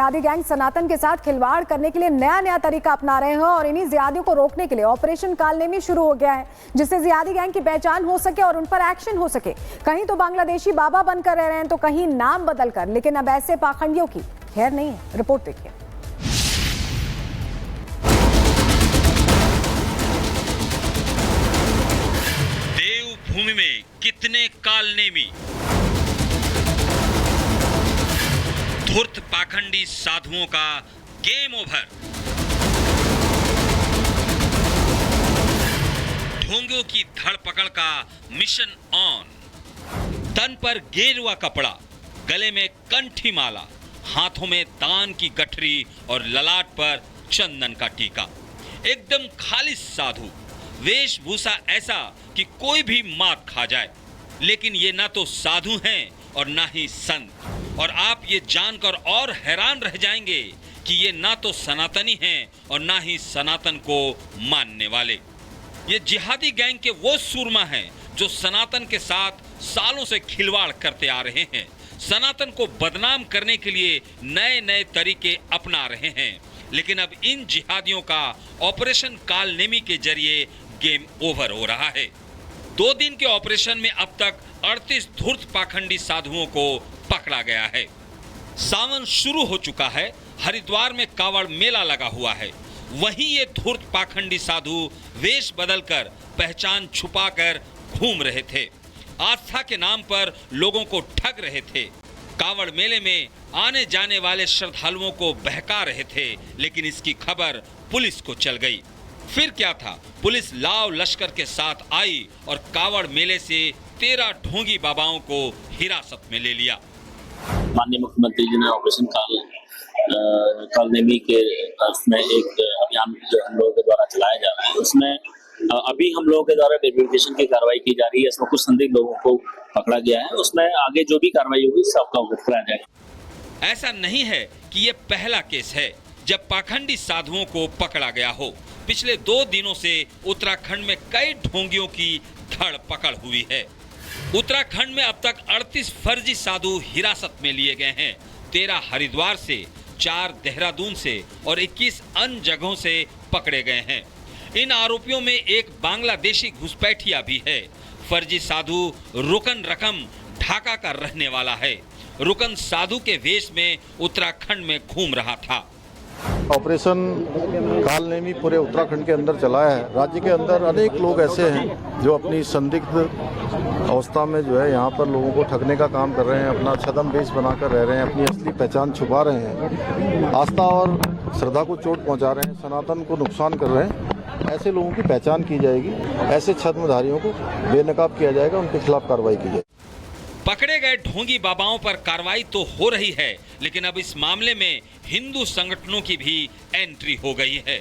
जिहादी गैंग सनातन के साथ खिलवाड़ करने के लिए नया तरीका अपना रहे हैं और इन्हीं जिहादियों को रोकने के लिए ऑपरेशन कालनेमी शुरू हो गया है, जिससे जिहादी गैंग की पहचान हो सके और उन पर एक्शन हो सके। कहीं तो बांग्लादेशी बाबा बनकर रह रहे हैं तो कहीं नाम बदलकर, लेकिन अब ऐसे पाखंडियों की खैर नहीं है। रिपोर्ट देखिए। देवभूमि में कितने कालनेमी, धूर्त पाखंडी साधुओं का गेम ओवर। ढोंगियों की धड़पकड़ का मिशन ऑन। तन पर गेरुआ कपड़ा, गले में कंठी माला, हाथों में दान की गठरी और ललाट पर चंदन का टीका। एकदम खालिस साधु, वेशभूषा ऐसा कि कोई भी मात खा जाए। लेकिन ये ना तो साधु हैं और ना ही संत। और आप ये जानकर और हैरान रह जाएंगे कि ये ना तो सनातनी हैं और ना ही सनातन को मानने वाले। ये जिहादी गैंग के वो सूरमा हैं जो सनातन के साथ सालों से खिलवाड़ करते आ रहे हैं, सनातन को बदनाम करने के लिए नए तरीके अपना रहे हैं। लेकिन अब इन जिहादियों का ऑपरेशन कालनेमी के जरिए गेम ओवर हो रहा है। 2 दिन के ऑपरेशन में अब तक 38 धूर्त पाखंडी साधुओं को पकड़ा गया है। सावन शुरू हो चुका है, हरिद्वार में कावड़ मेला लगा हुआ है। वहीं ये धूर्त पाखंडी साधु वेश बदलकर, पहचान छुपाकर घूम रहे थे। आस्था के नाम पर लोगों को ठग रहे थे। कावड़ मेले में आने जाने वाले श्रद्धालुओं को बहका रहे थे। लेकिन इसकी खबर पुलिस को चल गई। फिर क्या था, पुलिस लाव लश्कर के साथ आई और कावड़ मेले से 13 ढोंगी बाबाओं को हिरासत में ले लिया। माननीय मुख्यमंत्री जी ने ऑपरेशन कालनेमी के उसमें एक अभियान जो हम लोगों के द्वारा चलाया जा रहा है, उसमें अभी हम लोगों के द्वारा वेरिफिकेशन की कार्रवाई की जा रही है। इसमें कुछ संदिग्ध लोगों को पकड़ा गया है। उसमें आगे जो भी कार्रवाई होगी सबका अवगत कराया जाएगा। ऐसा नहीं है कि ये पहला केस है जब पाखंडी साधुओं को पकड़ा गया हो। पिछले 2 दिनों से उत्तराखंड में कई ढोंगियों की धड़ पकड़ हुई है। उत्तराखंड में अब तक 38 फर्जी साधु हिरासत में लिए गए हैं। 13 हरिद्वार से, 4 देहरादून से और 21 अन्य जगहों से पकड़े गए हैं। इन आरोपियों में एक बांग्लादेशी घुसपैठिया भी है। फर्जी साधु रुकन रकम ढाका का रहने वाला है। रुकन साधु के वेश में उत्तराखंड में घूम रहा था। ऑपरेशन कालनेमी पूरे उत्तराखंड के अंदर चलाया है। राज्य के अंदर अनेक लोग ऐसे हैं जो अपनी संदिग्ध अवस्था में जो है यहाँ पर लोगों को ठगने का काम कर रहे हैं, अपना छद्म वेश बनाकर रह रहे हैं, अपनी असली पहचान छुपा रहे हैं, आस्था और श्रद्धा को चोट पहुँचा रहे हैं, सनातन को नुकसान कर रहे हैं। ऐसे लोगों की पहचान की जाएगी, ऐसे छद्मधारियों को बेनकाब किया जाएगा, उनके खिलाफ कार्रवाई की जाएगी। पकड़े गए ढोंगी बाबाओं पर कार्रवाई तो हो रही है, लेकिन अब इस मामले में हिंदू संगठनों की भी एंट्री हो गई है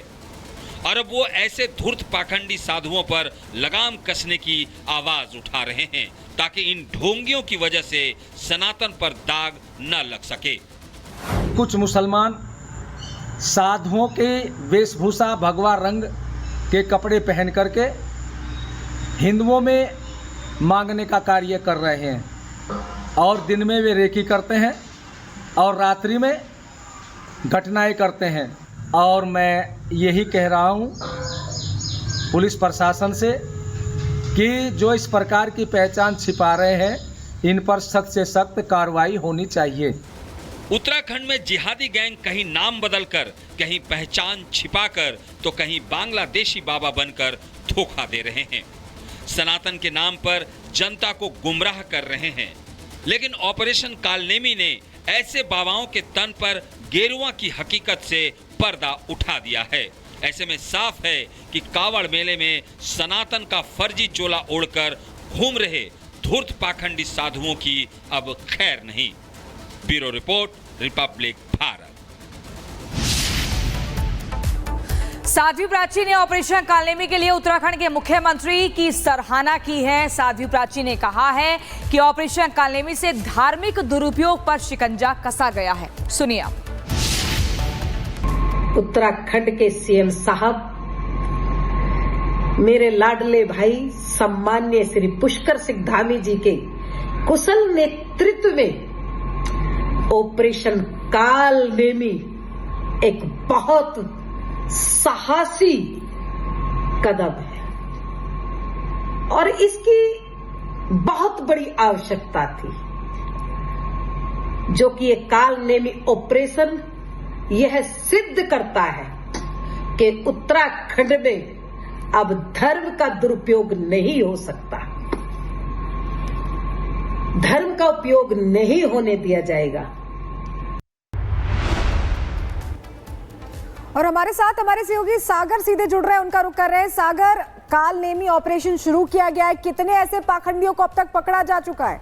और अब वो ऐसे धूर्त पाखंडी साधुओं पर लगाम कसने की आवाज उठा रहे हैं ताकि इन ढोंगियों की वजह से सनातन पर दाग न लग सके। कुछ मुसलमान साधुओं के वेशभूषा भगवा रंग के कपड़े पहन करके हिंदुओं में मांगने का कार्य कर रहे हैं और दिन में वे रेकी करते हैं और रात्रि में घटनाएं करते हैं। और मैं यही कह रहा हूं पुलिस प्रशासन से कि जो इस प्रकार की पहचान छिपा रहे हैं, इन पर सख्त से सख्त कार्रवाई होनी चाहिए। उत्तराखंड में जिहादी गैंग कहीं नाम बदलकर, कहीं पहचान छिपाकर तो कहीं बांग्लादेशी बाबा बनकर धोखा दे रहे हैं। सनातन के नाम पर जनता को गुमराह कर रहे हैं। लेकिन ऑपरेशन कालनेमी ने ऐसे बाबाओं के तन पर गेरुआ की हकीकत से पर्दा उठा दिया है। ऐसे में साफ है कि कावड़ मेले में सनातन का फर्जी चोला ओढ़कर घूम रहे धूर्त पाखंडी साधुओं की अब खैर नहीं। Bureau report, Republic Bharat. Sadhvi Prachi ने ऑपरेशन कालनेमी के लिए उत्तराखंड के मुख्यमंत्री की सराहना की है। साध्वी प्राची ने कहा है कि ऑपरेशन कालनेमी से धार्मिक दुरुपयोग पर शिकंजा कसा गया है। सुनिए आप। उत्तराखंड के सीएम साहब, मेरे लाडले भाई सम्मान्य श्री पुष्कर सिंह धामी जी के कुशल नेतृत्व में ऑपरेशन काल नेमी एक बहुत साहसी कदम है और इसकी बहुत बड़ी आवश्यकता थी, जो कि ये काल नेमी ऑपरेशन यह सिद्ध करता है कि उत्तराखंड में अब धर्म का दुरुपयोग नहीं हो सकता, धर्म का उपयोग नहीं होने दिया जाएगा। और हमारे साथ हमारे सहयोगी सागर सीधे जुड़ रहे हैं, उनका रुख कर रहे हैं। सागर, काल नेमी ऑपरेशन शुरू किया गया है, कितने ऐसे पाखंडियों को अब तक पकड़ा जा चुका है?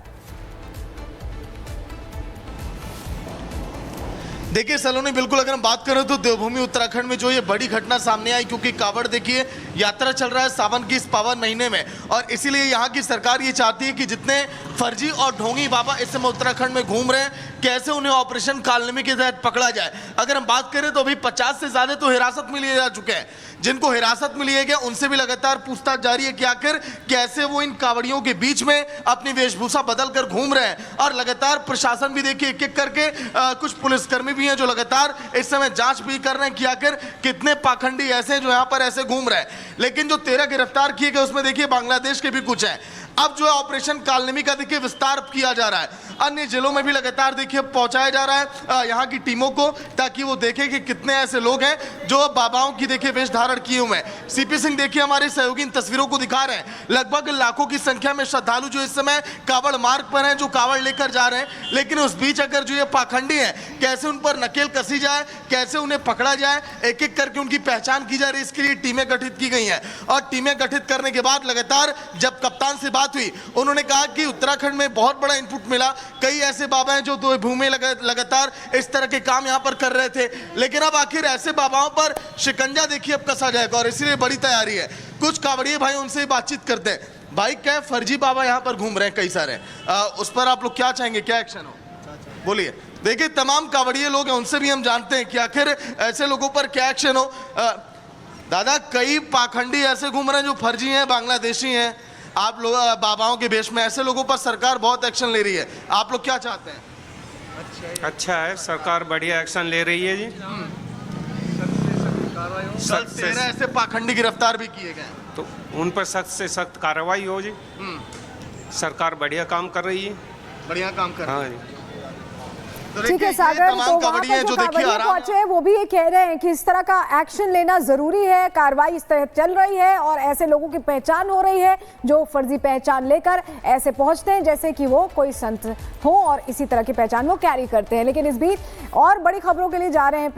देखिए सलोनी, बिल्कुल अगर हम बात करें तो देवभूमि उत्तराखंड में जो ये बड़ी घटना सामने आई, क्योंकि कावड़ देखिए यात्रा चल रहा है सावन की इस पावन महीने में, और इसीलिए यहाँ की सरकार ये चाहती है कि जितने फर्जी और ढोंगी बाबा इस समय उत्तराखंड में घूम रहे हैं, कैसे उन्हें ऑपरेशन कालनेमी के तहत पकड़ा जाए। अगर हम बात करें तो अभी 50 से ज्यादा तो हिरासत में लिए जा चुके हैं। जिनको हिरासत में लिए गए उनसे भी लगातार पूछताछ जारी है कि आखिर कैसे वो इन कावड़ियों के बीच में अपनी वेशभूषा बदल कर घूम रहे हैं। और लगातार प्रशासन भी देखिए एक एक करके कुछ पुलिसकर्मी भी हैं जो लगातार इस समय जांच भी कर रहे हैं कि आखिर कितने पाखंडी ऐसे हैं जो यहाँ पर ऐसे घूम रहे हैं। लेकिन जो 13 गिरफ्तार किए गए उसमें देखिए बांग्लादेश के भी कुछ हैं। अब जो है ऑपरेशन कालनेमी का देखिए विस्तार किया जा रहा है, अन्य जिलों में भी लगातार देखिए पहुंचाया जा रहा है यहाँ की टीमों को, ताकि वो देखें कि कितने ऐसे लोग हैं जो बाबाओं की देखिए वेश धारण किए हुए हैं। सीपी सिंह देखिए हमारे सहयोगी इन तस्वीरों को दिखा रहे हैं, लगभग लाखों की संख्या में श्रद्धालु जो इस समय कावड़ मार्ग पर हैं, जो कावड़ लेकर जा रहे हैं। लेकिन उस बीच अगर जो ये पाखंडी है, कैसे उन पर नकेल कसी जाए, कैसे उन्हें पकड़ा जाए, एक एक करके उनकी पहचान की जा रही है। इसके लिए टीमें गठित की गई हैं और टीमें गठित करने के बाद लगातार जब कप्तान से हुई, उन्होंने कहा कि उत्तराखंड में बहुत बड़ा इनपुट मिला। कई ऐसे बाबा हैं जो दो भूमि लगातार इस तरह के काम यहां पर कर रहे थे, लेकिन अब आखिर ऐसे बाबाओं पर शिकंजा देखिए अब कसा जाएगा और इसलिए बड़ी तैयारी है। कुछ कावड़िए भाई उनसे बातचीत करते हैं। भाई, क्या फर्जी बाबा यहां पर घूम रहे हैं कई सारे, उस पर आप लोग क्या चाहेंगे, क्या एक्शन हो? बोलिए। देखिए तमाम कावड़िए लोग हैं, उनसे भी हम जानते हैं कि आखिर ऐसे लोगों पर क्या एक्शन हो। दादा, कई पाखंडी ऐसे घूम रहे हैं जो फर्जी हैं, बांग्लादेशी हैं, आप लोग बाबाओं के वेश में, ऐसे लोगों पर सरकार बहुत एक्शन ले रही है। आप लोग क्या चाहते हैं? अच्छा है, सरकार बढ़िया एक्शन ले रही है जी। कल 13 ऐसे पाखंडी गिरफ्तार भी किए गए, तो उन पर सख्त से सख्त कार्रवाई हो जी। सरकार बढ़िया काम कर रही है, बढ़िया काम कर रही है। हाँ जी। ठीक है सागर, तो वहाँ पर जो कांवड़िए पहुंचे हैं वो भी ये कह रहे हैं कि इस तरह का एक्शन लेना जरूरी है, कार्रवाई इस तरह चल रही है और ऐसे लोगों की पहचान हो रही है जो फर्जी पहचान लेकर ऐसे पहुंचते हैं जैसे कि वो कोई संत हो और इसी तरह की पहचान वो कैरी करते हैं। लेकिन इस बीच और बड़ी खबरों के लिए जा रहे हैं।